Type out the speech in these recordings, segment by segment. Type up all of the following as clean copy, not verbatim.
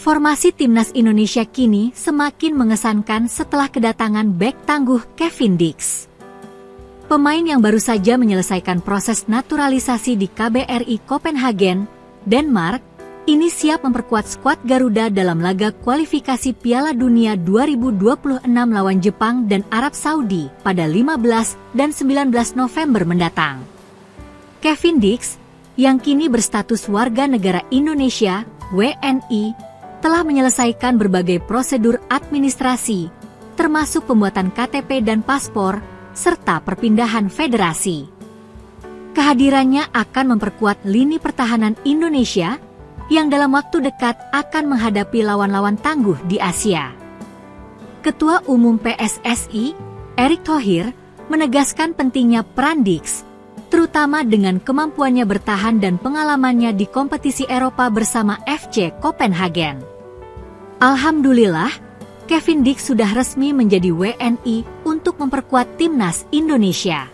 Formasi timnas Indonesia kini semakin mengesankan setelah kedatangan bek tangguh Kevin Dix. Pemain yang baru saja menyelesaikan proses naturalisasi di KBRI Copenhagen, Denmark, ini siap memperkuat skuad Garuda dalam laga kualifikasi Piala Dunia 2026 lawan Jepang dan Arab Saudi pada 15 dan 19 November mendatang. Kevin Dix, yang kini berstatus warga negara Indonesia, WNI, telah menyelesaikan berbagai prosedur administrasi, termasuk pembuatan KTP dan paspor, serta perpindahan federasi. Kehadirannya akan memperkuat lini pertahanan Indonesia, yang dalam waktu dekat akan menghadapi lawan-lawan tangguh di Asia. Ketua Umum PSSI, Erick Thohir, menegaskan pentingnya peran Dix, terutama dengan kemampuannya bertahan dan pengalamannya di kompetisi Eropa bersama FC Copenhagen. Alhamdulillah, Kevin Dix sudah resmi menjadi WNI untuk memperkuat timnas Indonesia.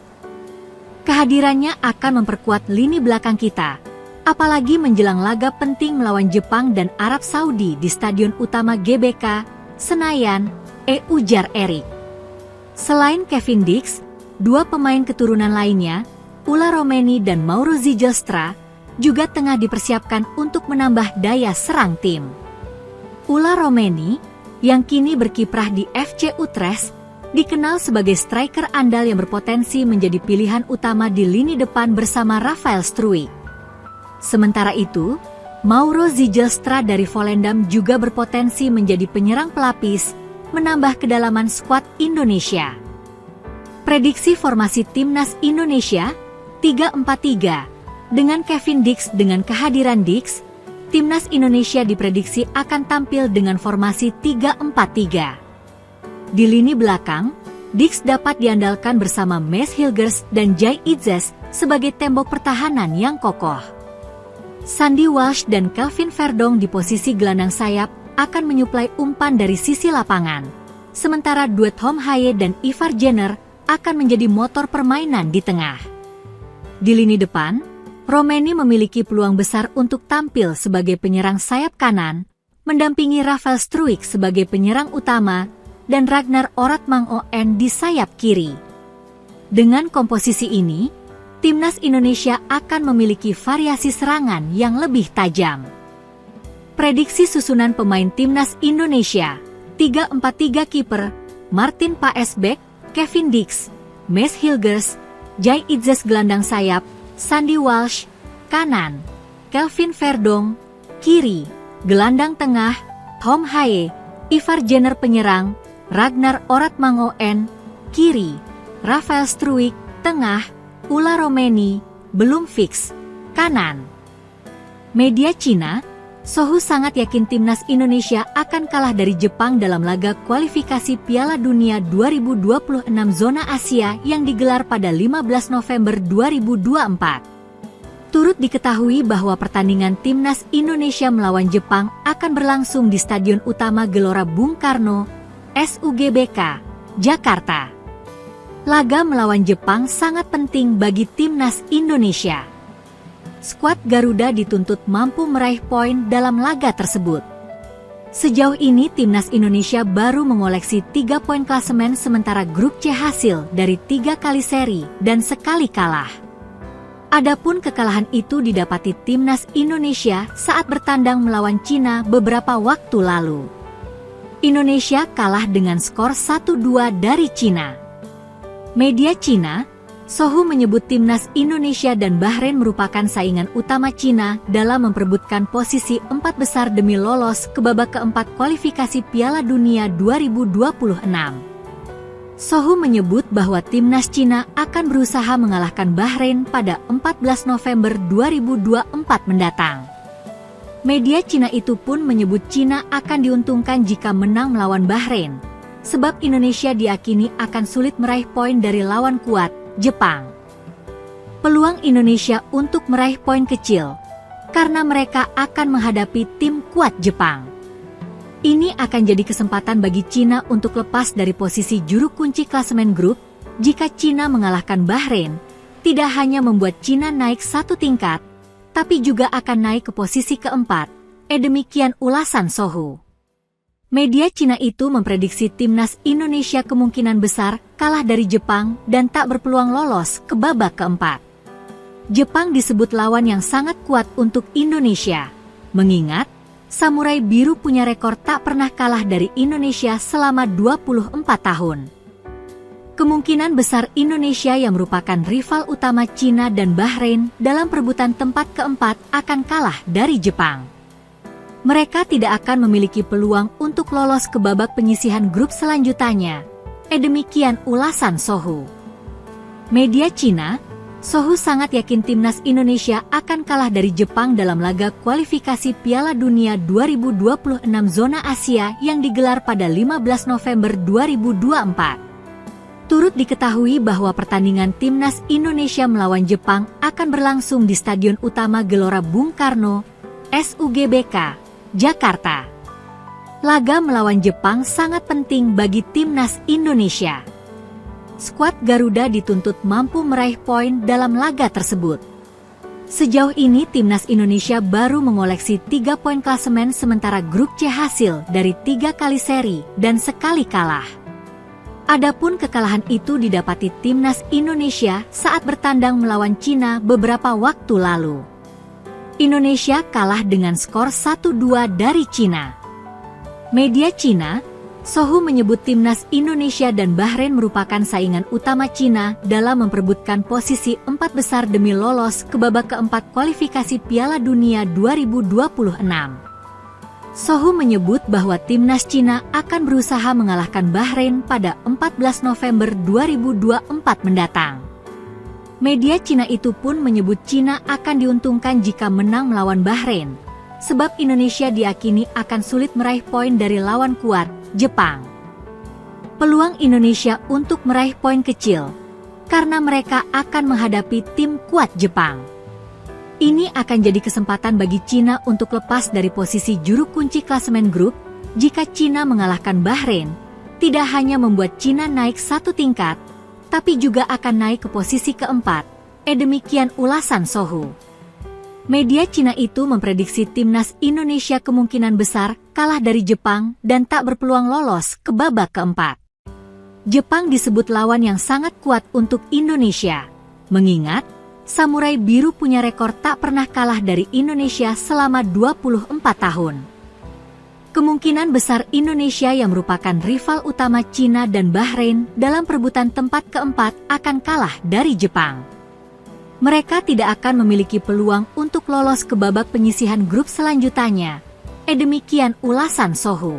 Kehadirannya akan memperkuat lini belakang kita, apalagi menjelang laga penting melawan Jepang dan Arab Saudi di Stadion Utama GBK, Senayan, ujar Erick. Selain Kevin Dix, dua pemain keturunan lainnya, Ula Romeni dan Mauro Zijlstra, juga tengah dipersiapkan untuk menambah daya serang tim. Ula Romeni, yang kini berkiprah di FC Utrecht, dikenal sebagai striker andal yang berpotensi menjadi pilihan utama di lini depan bersama Rafael Struijk. Sementara itu, Mauro Zijlstra dari Volendam juga berpotensi menjadi penyerang pelapis, menambah kedalaman skuad Indonesia. Prediksi formasi timnas Indonesia 3-4-3. Dengan Kevin Dix. Dengan kehadiran Dix, timnas Indonesia diprediksi akan tampil dengan formasi 3-4-3. Di lini belakang, Dix dapat diandalkan bersama Mads Hilgers dan Jai Itzes sebagai tembok pertahanan yang kokoh. Sandy Walsh dan Kelvin Verdong di posisi gelandang sayap akan menyuplai umpan dari sisi lapangan, sementara duet Tom Haye dan Ivar Jenner akan menjadi motor permainan di tengah. Di lini depan, Romeni memiliki peluang besar untuk tampil sebagai penyerang sayap kanan, mendampingi Rafael Struijk sebagai penyerang utama, dan Ragnar Oratmangoen di sayap kiri. Dengan komposisi ini, timnas Indonesia akan memiliki variasi serangan yang lebih tajam. Prediksi susunan pemain timnas Indonesia 3-4-3. Kiper Martin Paes, bek Kevin Dix, Mads Hilgers, Jai Itzes gelandang sayap, Sandy Walsh kanan, Kelvin Verdong kiri, gelandang tengah Tom Haye, Ivar Jenner penyerang, Ragnar Oratmangoen kiri, Rafael Struijk tengah, Ula Romeni belum fix kanan. Media Cina, Sohu sangat yakin timnas Indonesia akan kalah dari Jepang dalam laga kualifikasi Piala Dunia 2026 zona Asia yang digelar pada 15 November 2024. Turut diketahui bahwa pertandingan timnas Indonesia melawan Jepang akan berlangsung di Stadion Utama Gelora Bung Karno, SUGBK, Jakarta. Laga melawan Jepang sangat penting bagi timnas Indonesia. Skuad Garuda dituntut mampu meraih poin dalam laga tersebut. Sejauh ini timnas Indonesia baru mengoleksi 3 poin klasemen sementara grup C hasil dari 3 kali seri dan sekali kalah. Adapun kekalahan itu didapati timnas Indonesia saat bertandang melawan Cina beberapa waktu lalu. Indonesia kalah dengan skor 1-2 dari Cina. Media Cina, Sohu menyebut timnas Indonesia dan Bahrain merupakan saingan utama Cina dalam memperebutkan posisi 4 besar demi lolos ke babak keempat kualifikasi Piala Dunia 2026. Sohu menyebut bahwa timnas Cina akan berusaha mengalahkan Bahrain pada 14 November 2024 mendatang. Media Cina itu pun menyebut Cina akan diuntungkan jika menang melawan Bahrain, sebab Indonesia diakini akan sulit meraih poin dari lawan kuat, Jepang. Peluang Indonesia untuk meraih poin kecil, karena mereka akan menghadapi tim kuat Jepang. Ini akan jadi kesempatan bagi Cina untuk lepas dari posisi juru kunci klasemen grup. Jika Cina mengalahkan Bahrain, tidak hanya membuat Cina naik 1 tingkat, tapi juga akan naik ke posisi keempat, Demikian ulasan Sohu. Media Cina itu memprediksi timnas Indonesia kemungkinan besar kalah dari Jepang dan tak berpeluang lolos ke babak keempat. Jepang disebut lawan yang sangat kuat untuk Indonesia, mengingat Samurai Biru punya rekor tak pernah kalah dari Indonesia selama 24 tahun. Kemungkinan besar Indonesia yang merupakan rival utama Cina dan Bahrain dalam perebutan tempat keempat akan kalah dari Jepang. Mereka tidak akan memiliki peluang untuk lolos ke babak penyisihan grup selanjutnya. Demikian ulasan Sohu. Media Cina, Sohu sangat yakin timnas Indonesia akan kalah dari Jepang dalam laga kualifikasi Piala Dunia 2026 zona Asia yang digelar pada 15 November 2024. Turut diketahui bahwa pertandingan timnas Indonesia melawan Jepang akan berlangsung di Stadion Utama Gelora Bung Karno, SUGBK, Jakarta. Laga melawan Jepang sangat penting bagi timnas Indonesia. Skuad Garuda dituntut mampu meraih poin dalam laga tersebut. Sejauh ini timnas Indonesia baru mengoleksi 3 poin klasemen sementara grup C hasil dari 3 kali seri dan sekali kalah. Adapun kekalahan itu didapati timnas Indonesia saat bertandang melawan Cina beberapa waktu lalu. Indonesia kalah dengan skor 1-2 dari Cina. Media Cina, Sohu menyebut timnas Indonesia dan Bahrain merupakan saingan utama Cina dalam memperebutkan posisi 4 besar demi lolos ke babak keempat kualifikasi Piala Dunia 2026. Sohu menyebut bahwa timnas Cina akan berusaha mengalahkan Bahrain pada 14 November 2024 mendatang. Media Cina itu pun menyebut Cina akan diuntungkan jika menang melawan Bahrain, sebab Indonesia diyakini akan sulit meraih poin dari lawan kuat, Jepang. Peluang Indonesia untuk meraih poin kecil, karena mereka akan menghadapi tim kuat Jepang. Ini akan jadi kesempatan bagi Cina untuk lepas dari posisi juru kunci klasemen grup. Jika Cina mengalahkan Bahrain, tidak hanya membuat Cina naik 1 tingkat, tapi juga akan naik ke posisi keempat. Demikian ulasan Sohu. Media Cina itu memprediksi timnas Indonesia kemungkinan besar kalah dari Jepang dan tak berpeluang lolos ke babak keempat. Jepang disebut lawan yang sangat kuat untuk Indonesia, mengingat Samurai Biru punya rekor tak pernah kalah dari Indonesia selama 24 tahun. Kemungkinan besar Indonesia yang merupakan rival utama Cina dan Bahrain dalam perebutan tempat keempat akan kalah dari Jepang. Mereka tidak akan memiliki peluang untuk lolos ke babak penyisihan grup selanjutnya. Demikian ulasan Sohu.